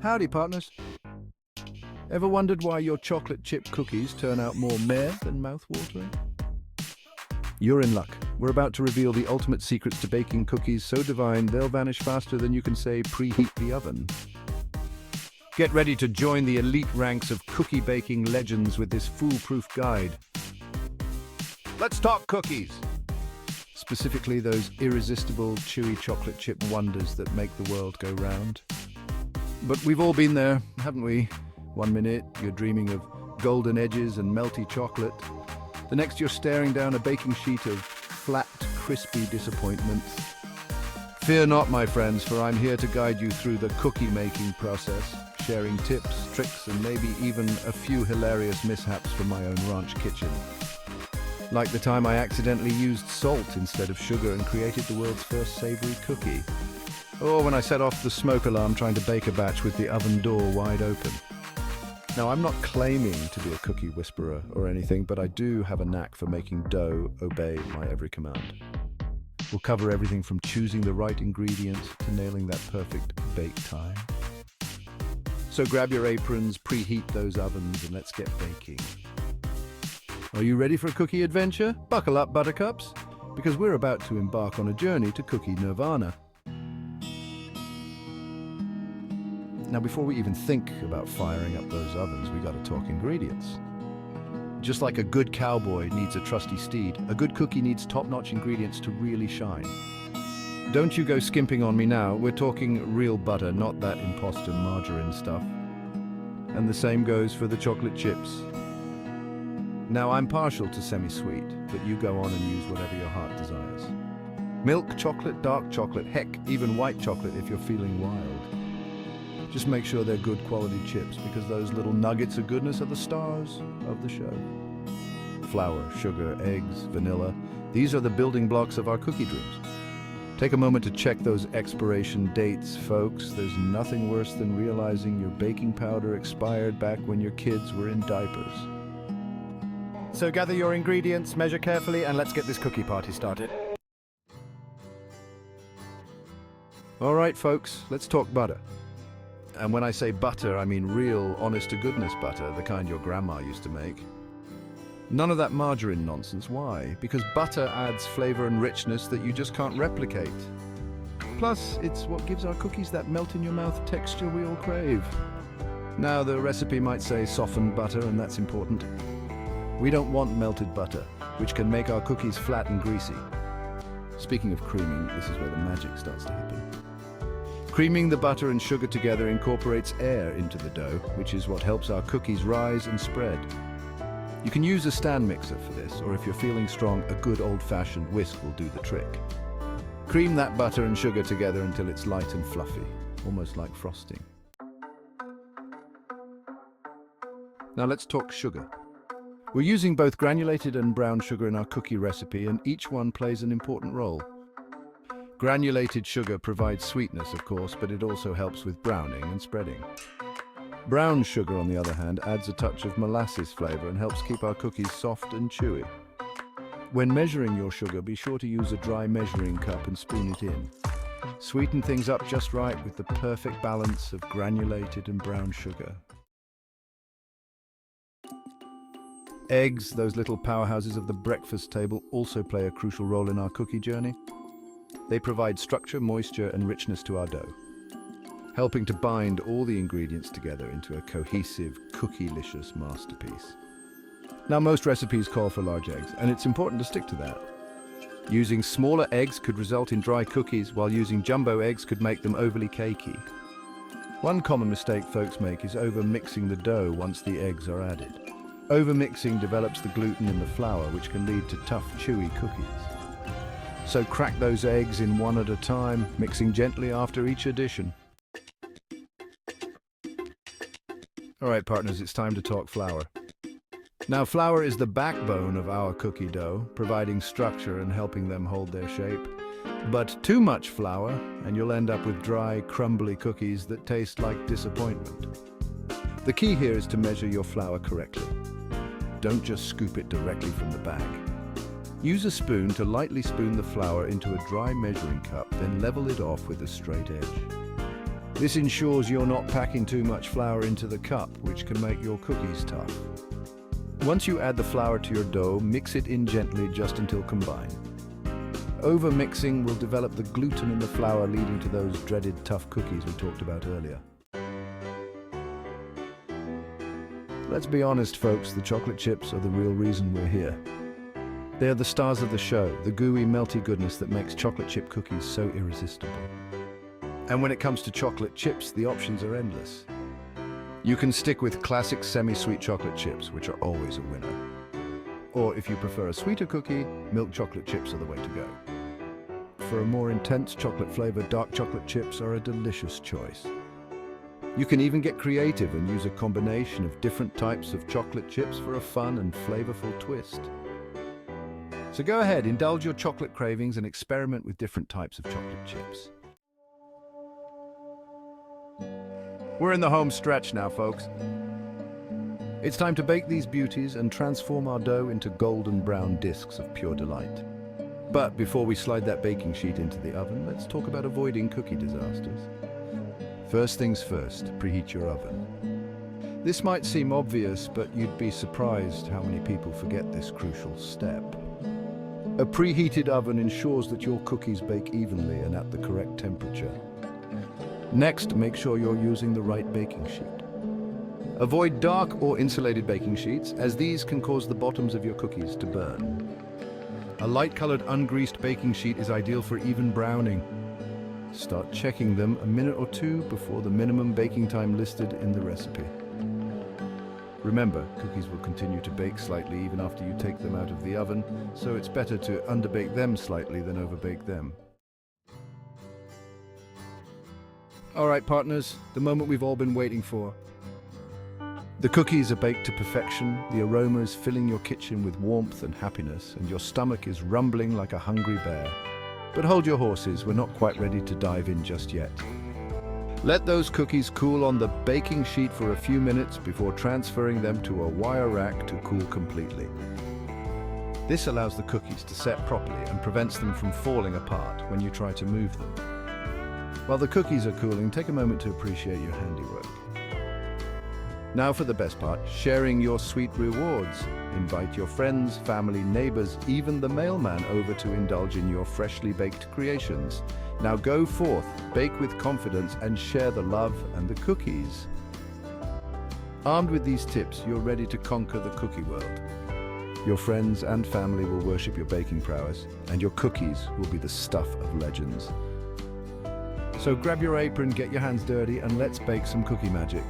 Howdy, partners. Ever wondered why your chocolate chip cookies turn out more meh than mouth-watering? You're in luck. We're about to reveal the ultimate secrets to baking cookies so divine they'll vanish faster than you can say preheat the oven. Get ready to join the elite ranks of cookie baking legends with this foolproof guide. Let's talk cookies! Specifically those irresistible, chewy chocolate chip wonders that make the world go round. But we've all been there, haven't we? One minute, you're dreaming of golden edges and melty chocolate. The next, you're staring down a baking sheet of flat, crispy disappointments. Fear not, my friends, for I'm here to guide you through the cookie-making process, sharing tips, tricks, and maybe even a few hilarious mishaps from my own ranch kitchen. Like the time I accidentally used salt instead of sugar and created the world's first savory cookie. Or when I set off the smoke alarm trying to bake a batch with the oven door wide open. Now, I'm not claiming to be a cookie whisperer or anything, but I do have a knack for making dough obey my every command. We'll cover everything from choosing the right ingredients to nailing that perfect bake time. So grab your aprons, preheat those ovens, and let's get baking. Are you ready for a cookie adventure? Buckle up, buttercups, because we're about to embark on a journey to cookie nirvana. Now, before we even think about firing up those ovens, we gotta talk ingredients. Just like a good cowboy needs a trusty steed, a good cookie needs top-notch ingredients to really shine. Don't you go skimping on me now. We're talking real butter, not that imposter margarine stuff. And the same goes for the chocolate chips. Now, I'm partial to semi-sweet, but you go on and use whatever your heart desires. Milk chocolate, dark chocolate, heck, even white chocolate if you're feeling wild. Just make sure they're good quality chips, because those little nuggets of goodness are the stars of the show. Flour, sugar, eggs, vanilla, these are the building blocks of our cookie dreams. Take a moment to check those expiration dates, folks. There's nothing worse than realizing your baking powder expired back when your kids were in diapers. So gather your ingredients, measure carefully, and let's get this cookie party started. All right, folks, let's talk butter. And when I say butter, I mean real, honest-to-goodness butter, the kind your grandma used to make. None of that margarine nonsense. Why? Because butter adds flavor and richness that you just can't replicate. Plus, it's what gives our cookies that melt-in-your-mouth texture we all crave. Now, the recipe might say softened butter, and that's important. We don't want melted butter, which can make our cookies flat and greasy. Speaking of creaming, this is where the magic starts to happen. Creaming the butter and sugar together incorporates air into the dough, which is what helps our cookies rise and spread. You can use a stand mixer for this, or if you're feeling strong, a good old-fashioned whisk will do the trick. Cream that butter and sugar together until it's light and fluffy, almost like frosting. Now let's talk sugar. We're using both granulated and brown sugar in our cookie recipe, and each one plays an important role. Granulated sugar provides sweetness, of course, but it also helps with browning and spreading. Brown sugar, on the other hand, adds a touch of molasses flavor and helps keep our cookies soft and chewy. When measuring your sugar, be sure to use a dry measuring cup and spoon it in. Sweeten things up just right with the perfect balance of granulated and brown sugar. Eggs, those little powerhouses of the breakfast table, also play a crucial role in our cookie journey. They provide structure, moisture, and richness to our dough, helping to bind all the ingredients together into a cohesive, cookie-licious masterpiece. Now, most recipes call for large eggs, and it's important to stick to that. Using smaller eggs could result in dry cookies, while using jumbo eggs could make them overly cakey. One common mistake folks make is over-mixing the dough once the eggs are added. Over-mixing develops the gluten in the flour, which can lead to tough, chewy cookies. So crack those eggs in one at a time, mixing gently after each addition. All right, partners, it's time to talk flour. Now, flour is the backbone of our cookie dough, providing structure and helping them hold their shape. But too much flour, and you'll end up with dry, crumbly cookies that taste like disappointment. The key here is to measure your flour correctly. Don't just scoop it directly from the bag. Use a spoon to lightly spoon the flour into a dry measuring cup, then level it off with a straight edge. This ensures you're not packing too much flour into the cup, which can make your cookies tough. Once you add the flour to your dough, mix it in gently just until combined. Over-mixing will develop the gluten in the flour, leading to those dreaded tough cookies we talked about earlier. Let's be honest, folks, the chocolate chips are the real reason we're here. They're the stars of the show, the gooey, melty goodness that makes chocolate chip cookies so irresistible. And when it comes to chocolate chips, the options are endless. You can stick with classic semi-sweet chocolate chips, which are always a winner. Or if you prefer a sweeter cookie, milk chocolate chips are the way to go. For a more intense chocolate flavor, dark chocolate chips are a delicious choice. You can even get creative and use a combination of different types of chocolate chips for a fun and flavorful twist. So go ahead, indulge your chocolate cravings and experiment with different types of chocolate chips. We're in the home stretch now, folks. It's time to bake these beauties and transform our dough into golden brown discs of pure delight. But before we slide that baking sheet into the oven, let's talk about avoiding cookie disasters. First things first, preheat your oven. This might seem obvious, but you'd be surprised how many people forget this crucial step. A preheated oven ensures that your cookies bake evenly and at the correct temperature. Next, make sure you're using the right baking sheet. Avoid dark or insulated baking sheets, as these can cause the bottoms of your cookies to burn. A light-colored, ungreased baking sheet is ideal for even browning. Start checking them a minute or two before the minimum baking time listed in the recipe. Remember, cookies will continue to bake slightly even after you take them out of the oven, so it's better to underbake them slightly than overbake them. All right, partners, the moment we've all been waiting for. The cookies are baked to perfection, the aromas filling your kitchen with warmth and happiness, and your stomach is rumbling like a hungry bear. But hold your horses, we're not quite ready to dive in just yet. Let those cookies cool on the baking sheet for a few minutes before transferring them to a wire rack to cool completely. This allows the cookies to set properly and prevents them from falling apart when you try to move them. While the cookies are cooling, take a moment to appreciate your handiwork. Now for the best part, sharing your sweet rewards. Invite your friends, family, neighbors, even the mailman over to indulge in your freshly baked creations. Now go forth, bake with confidence, and share the love and the cookies. Armed with these tips, you're ready to conquer the cookie world. Your friends and family will worship your baking prowess, and your cookies will be the stuff of legends. So grab your apron, get your hands dirty, and let's bake some cookie magic.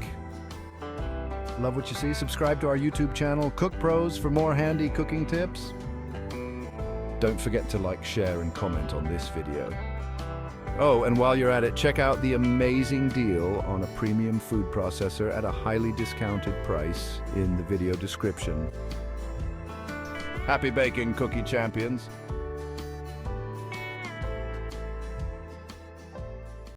Love what you see? Subscribe to our YouTube channel, Cook Pros, for more handy cooking tips. Don't forget to like, share, and comment on this video. Oh, and while you're at it, check out the amazing deal on a premium food processor at a highly discounted price in the video description. Happy baking, cookie champions!